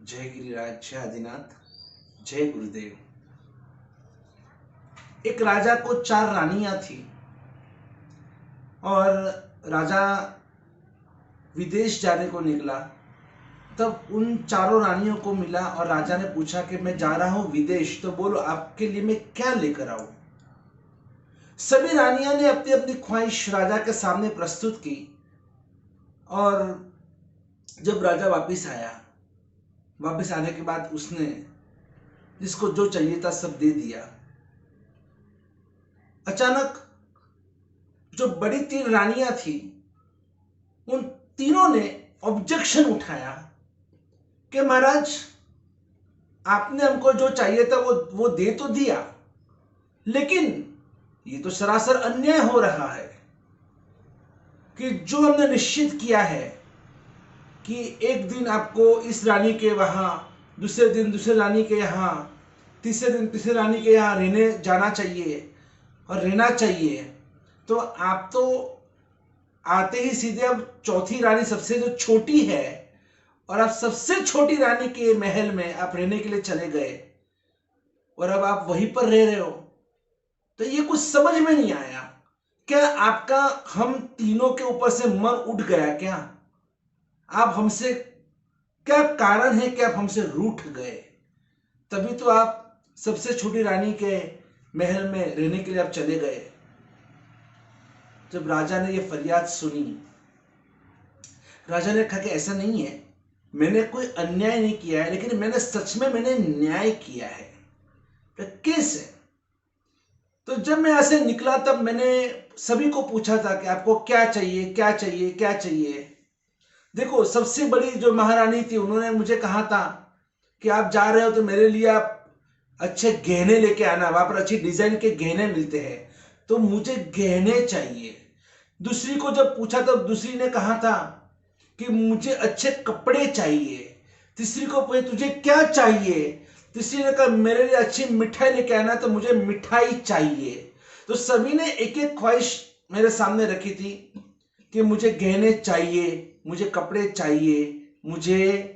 जय गिरिराज, जय आदिनाथ, जय गुरुदेव। एक राजा को 4 रानियां थी और राजा विदेश जाने को निकला। तब उन चारों रानियों को मिला और राजा ने पूछा कि मैं जा रहा हूं विदेश, तो बोलो आपके लिए मैं क्या लेकर आऊं। सभी रानियां ने अपनी अपनी ख्वाहिश राजा के सामने प्रस्तुत की और जब राजा वापस आने के बाद उसने जिसको जो चाहिए था सब दे दिया। अचानक जो बड़ी 3 रानियां थी उन तीनों ने ऑब्जेक्शन उठाया कि महाराज आपने हमको जो चाहिए था वो दे तो दिया, लेकिन ये तो सरासर अन्याय हो रहा है कि जो हमने निश्चित किया है कि एक दिन आपको इस रानी के वहां, दूसरे दिन दूसरे रानी के यहाँ, तीसरे दिन तीसरे रानी के यहाँ रहने जाना चाहिए और रहना चाहिए, तो आप तो आते ही सीधे अब चौथी रानी सबसे जो छोटी है और आप सबसे छोटी रानी के महल में आप रहने के लिए चले गए और अब आप वहीं पर रह रहे हो। तो ये कुछ समझ में नहीं आया। क्या आपका हम तीनों के ऊपर से मन उठ गया क्या? आप हमसे क्या कारण है कि आप हमसे रूठ गए? तभी तो आप सबसे छोटी रानी के महल में रहने के लिए आप चले गए। जब राजा ने यह फरियाद सुनी, राजा ने कहा कि ऐसा नहीं है, मैंने कोई अन्याय नहीं किया है, लेकिन मैंने सच में न्याय किया है। तो कैसे? तो जब मैं ऐसे निकला तब मैंने सभी को पूछा था कि आपको क्या चाहिए, क्या चाहिए, क्या चाहिए। देखो, सबसे बड़ी जो महारानी थी उन्होंने मुझे कहा था कि आप जा रहे हो तो मेरे लिए आप अच्छे गहने लेके आना, वहां पर अच्छी डिजाइन के गहने मिलते हैं, तो मुझे गहने चाहिए। दूसरी को जब पूछा तब दूसरी ने कहा था कि मुझे अच्छे कपड़े चाहिए। तीसरी को पूछा तुझे क्या चाहिए? तीसरी ने कहा मेरे लिए अच्छी मिठाई लेके आना, तो मुझे मिठाई चाहिए। तो सभी ने एक एक ख्वाहिश मेरे सामने रखी थी कि मुझे गहने चाहिए, मुझे कपड़े चाहिए, मुझे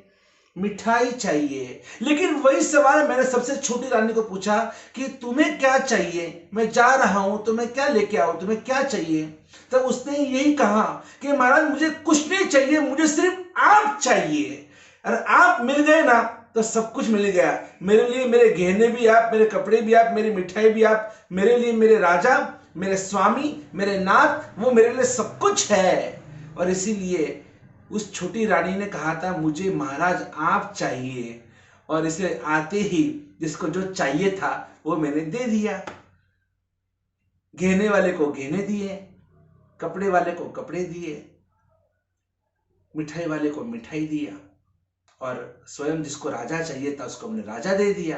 मिठाई चाहिए। लेकिन वही सवाल मैंने सबसे छोटी रानी को पूछा कि तुम्हें क्या चाहिए? मैं जा रहा हूं तो मैं क्या लेके आऊं, तुम्हें क्या चाहिए? तब उसने यही कहा कि महाराज मुझे कुछ नहीं चाहिए, मुझे सिर्फ आप चाहिए। और आप मिल गए ना तो सब कुछ मिल गया। मेरे लिए मेरे गहने भी आप, मेरे कपड़े भी आप, मेरी मिठाई भी आप, मेरे लिए मेरे राजा, मेरे स्वामी, मेरे नाथ, वो मेरे लिए सब कुछ है। और इसीलिए उस छोटी रानी ने कहा था मुझे महाराज आप चाहिए, और इसे आते ही जिसको जो चाहिए था वो मैंने दे दिया। गहने वाले को गहने दिए, कपड़े वाले को कपड़े दिए, मिठाई वाले को मिठाई दिया, और स्वयं जिसको राजा चाहिए था उसको हमने राजा दे दिया।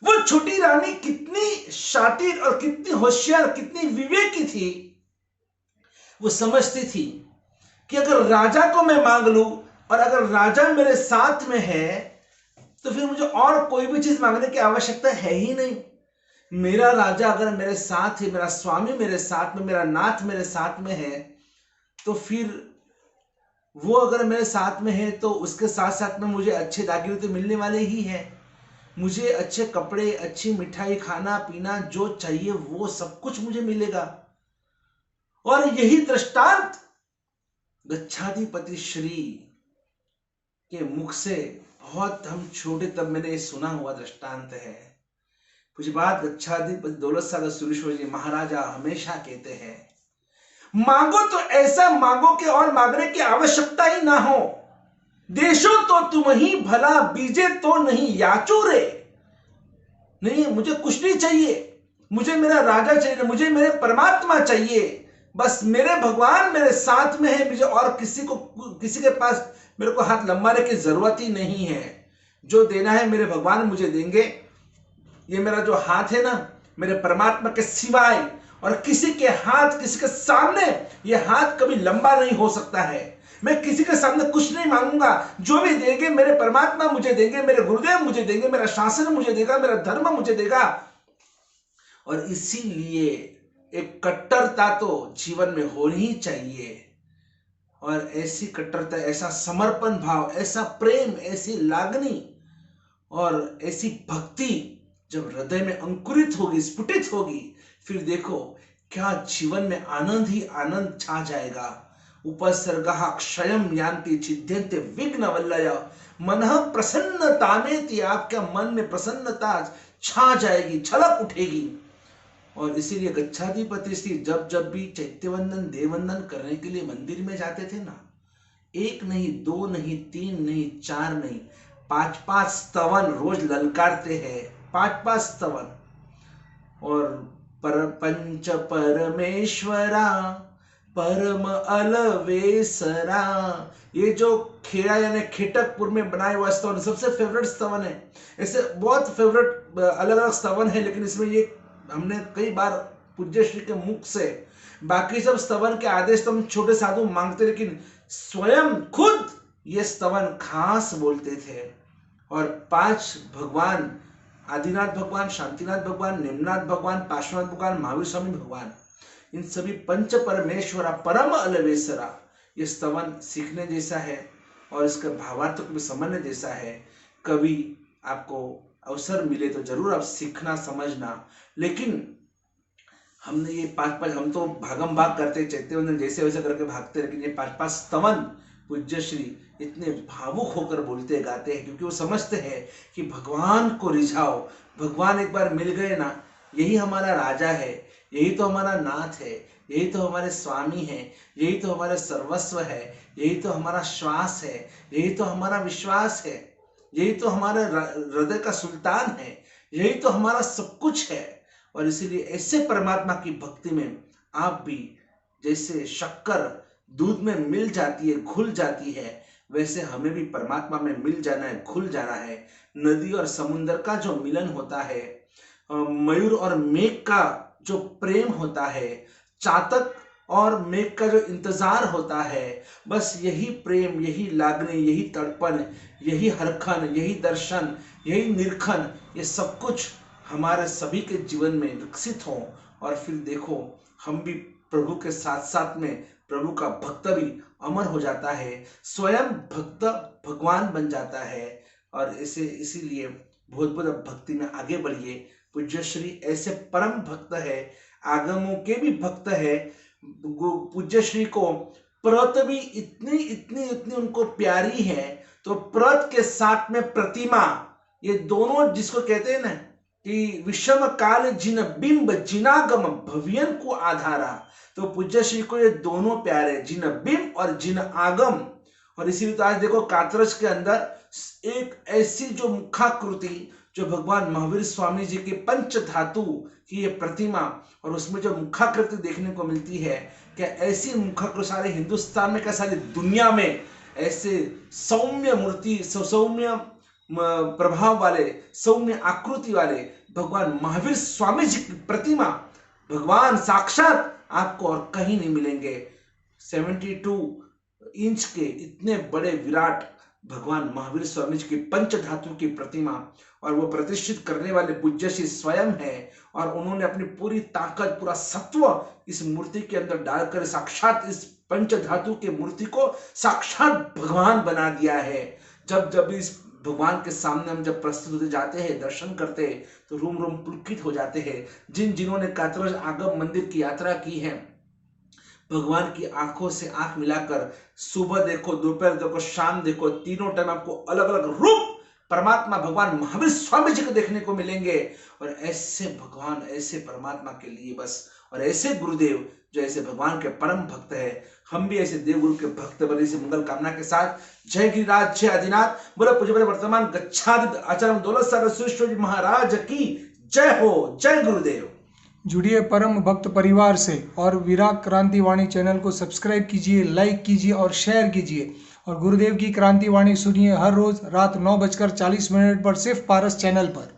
वो छोटी रानी कितनी शातिर और कितनी होशियार, कितनी विवेकी थी। वो समझती थी कि अगर राजा को मैं मांग लूं और अगर राजा मेरे साथ में है तो फिर मुझे और कोई भी चीज मांगने की आवश्यकता है ही नहीं। मेरा राजा अगर मेरे साथ है, मेरा स्वामी मेरे साथ में, मेरा नाथ मेरे साथ में है, तो फिर वो अगर मेरे साथ में है तो उसके साथ साथ में मुझे अच्छे दागिने तो मिलने वाले ही है। मुझे अच्छे कपड़े, अच्छी मिठाई, खाना पीना जो चाहिए वो सब कुछ मुझे मिलेगा। और यही दृष्टांत गच्छाधिपति श्री के मुख से बहुत हम छोटे तब मैंने सुना हुआ दृष्टांत है। कुछ बात गच्छाधिपति दौलत सागर सुरेश्वर जी महाराजा हमेशा कहते हैं, मांगो तो ऐसा मांगो कि और मांगने की आवश्यकता ही ना हो। देशो तो तुम ही भला, बीजे तो नहीं याचो रे। नहीं, मुझे कुछ नहीं चाहिए, मुझे मेरा राजा चाहिए, मुझे मेरे परमात्मा चाहिए। बस मेरे भगवान मेरे साथ में है, मुझे और किसी के पास मेरे को हाथ लंबाने की जरूरत ही नहीं है। जो देना है मेरे भगवान मुझे देंगे। ये मेरा जो हाथ है ना, मेरे परमात्मा के सिवाय और किसी के हाथ, किसी के सामने ये हाथ कभी लंबा नहीं हो सकता है। मैं किसी के सामने कुछ नहीं मांगूंगा, जो भी देंगे मेरे परमात्मा मुझे देंगे, मेरे गुरुदेव मुझे देंगे, मेरा शासन मुझे देगा, मेरा धर्म मुझे देगा। और इसीलिए एक कट्टरता तो जीवन में होनी ही चाहिए। और ऐसी कट्टरता, ऐसा समर्पण भाव, ऐसा प्रेम, ऐसी लागनी और ऐसी भक्ति जब हृदय में अंकुरित होगी, स्फुटित होगी, फिर देखो क्या जीवन में आनंद ही आनंद छा जाएगा। उपसर्गः क्षयं यान्ति छिद्यन्ते विघ्नवल्लय मनः प्रसन्नतामेति, आपके मन में प्रसन्नता छा जाएगी, छलक उठेगी। और इसीलिए गच्छाधिपति श्री जब जब भी चैत्यवंदन देववंदन करने के लिए मंदिर में जाते थे ना, एक नहीं, दो नहीं, तीन नहीं, चार नहीं, 5-5 स्तवन रोज ललकारते हैं, 5-5 स्तवन। और पंच परमेश्वरा परम अलवेसरा, ये जो खेड़ा यानी खेटकपुर में बनाए हुआ स्तवन सबसे फेवरेट स्तवन है। ऐसे बहुत फेवरेट अलग अलग स्तवन है, लेकिन इसमें ये हमने कई बार पूज्य श्री के मुख से, बाकी सब स्तवन के आदेश तो हम छोटे साधु मांगते, लेकिन स्वयं खुद ये स्तवन खास बोलते थे। और 5 भगवान, आदिनाथ भगवान, शांतिनाथ भगवान, निम्नाथ भगवान, पार्श्वनाथ भगवान, महावीर स्वामी भगवान, इन सभी पंच परमेश्वरा परम अलवेसरा, ये स्तवन सीखने जैसा है और इसका भावार्थ को भी समझने जैसा है। कभी आपको अवसर मिले तो जरूर आप सीखना, समझना। लेकिन हमने ये 5-5, हम तो भागम भाग करते, चैत्यवंदन जैसे वैसे करके भागते, लेकिन ये 5-5 स्तवन पूज्य श्री इतने भावुक होकर बोलते गाते हैं, क्योंकि वो समझते हैं कि भगवान को रिझाओ। भगवान एक बार मिल गए ना, यही हमारा राजा है, यही तो हमारा नाथ है, यही तो हमारे स्वामी है, यही तो हमारे सर्वस्व है, यही तो हमारा श्वास है, यही तो हमारा विश्वास है, यही तो हमारे हृदय का सुल्तान है, यही तो हमारा सब कुछ है। और इसीलिए ऐसे परमात्मा की भक्ति में आप भी जैसे शक्कर दूध में मिल जाती है, घुल जाती है, वैसे हमें भी परमात्मा में मिल जाना है, घुल जाना है। नदी और समुद्र का जो मिलन होता है, मयूर और मेघ का जो प्रेम होता है, चातक और मेघ का जो इंतजार होता है, बस यही प्रेम, यही लागनी, यही तड़पन, यही हरखन, यही दर्शन, यही निरखन, ये सब कुछ हमारे सभी के जीवन में विकसित हो। और फिर देखो हम भी प्रभु के साथ साथ में प्रभु का भक्त भी अमर हो जाता है, स्वयं भक्त भगवान बन जाता है। और इसे इसीलिए बहुत बहुत भक्ति में आगे बढ़िए। पूज्य श्री ऐसे परम भक्त है, आगमों के भी भक्त है। पूज्य श्री को प्रत भी इतनी इतनी इतनी उनको प्यारी है, तो प्रत के साथ में प्रतिमा, ये दोनों जिसको कहते हैं ना कि विषम काल जिन बिंब जिनागम भवियन को आधारा, तो पूज्य श्री को ये दोनों प्यारे, जिन बिंब और जिन आगम। और इसीलिए तो आज देखो कातरज के अंदर एक ऐसी जो मुखाकृति, जो भगवान महावीर स्वामी जी के पंच धातु की ये प्रतिमा, और उसमें जो मुखाकृति देखने को मिलती है, क्या ऐसी मुखाकृति सारे हिंदुस्तान में, क्या सारी दुनिया में ऐसे सौम्य मूर्ति, सौम्य प्रभाव वाले, सौम्य आकृति वाले भगवान महावीर स्वामी जी की प्रतिमा, भगवान साक्षात आपको और कहीं नहीं मिलेंगे। 72 इंच के इतने बड़े विराट भगवान महावीर स्वामी जी की पंच धातु की प्रतिमा, और वो प्रतिष्ठित करने वाले पूज्य श्री स्वयं है। और उन्होंने अपनी पूरी ताकत, पूरा सत्व इस मूर्ति के अंदर डालकर साक्षात इस पंच धातु के मूर्ति को साक्षात भगवान बना दिया है। जब जब इस भगवान के सामने हम जब प्रस्तुत होते जाते हैं, दर्शन करते हैं, तो रूम रूम पुलकित हो जाते हैं। जिन्होंने कातरज आगम मंदिर की यात्रा की है, भगवान की आंखों से आंख मिलाकर सुबह देखो, दोपहर देखो, शाम देखो, तीनों टाइम आपको अलग अलग रूप परमात्मा भगवान महावीर स्वामी जी को देखने को मिलेंगे। और ऐसे भगवान, ऐसे परमात्मा के लिए बस, और ऐसे गुरुदेव जो ऐसे भगवान के परम भक्त है, हम भी ऐसे देव गुरु के भक्त बने। से मंगल कामना के साथ जय गिरिराज, जय आदिनाथ, बोलो पूज्य वर्तमान गच्छादि आचार्य दौलत सागर सुरेश्वर जी महाराज की जय हो। जय गुरुदेव। जुड़िए परम भक्त परिवार से और विराग क्रांति वाणी चैनल को सब्सक्राइब कीजिए, लाइक कीजिए और शेयर कीजिए। और गुरुदेव की क्रांति वाणी सुनिए हर रोज रात 9:40 पर सिर्फ पारस चैनल पर।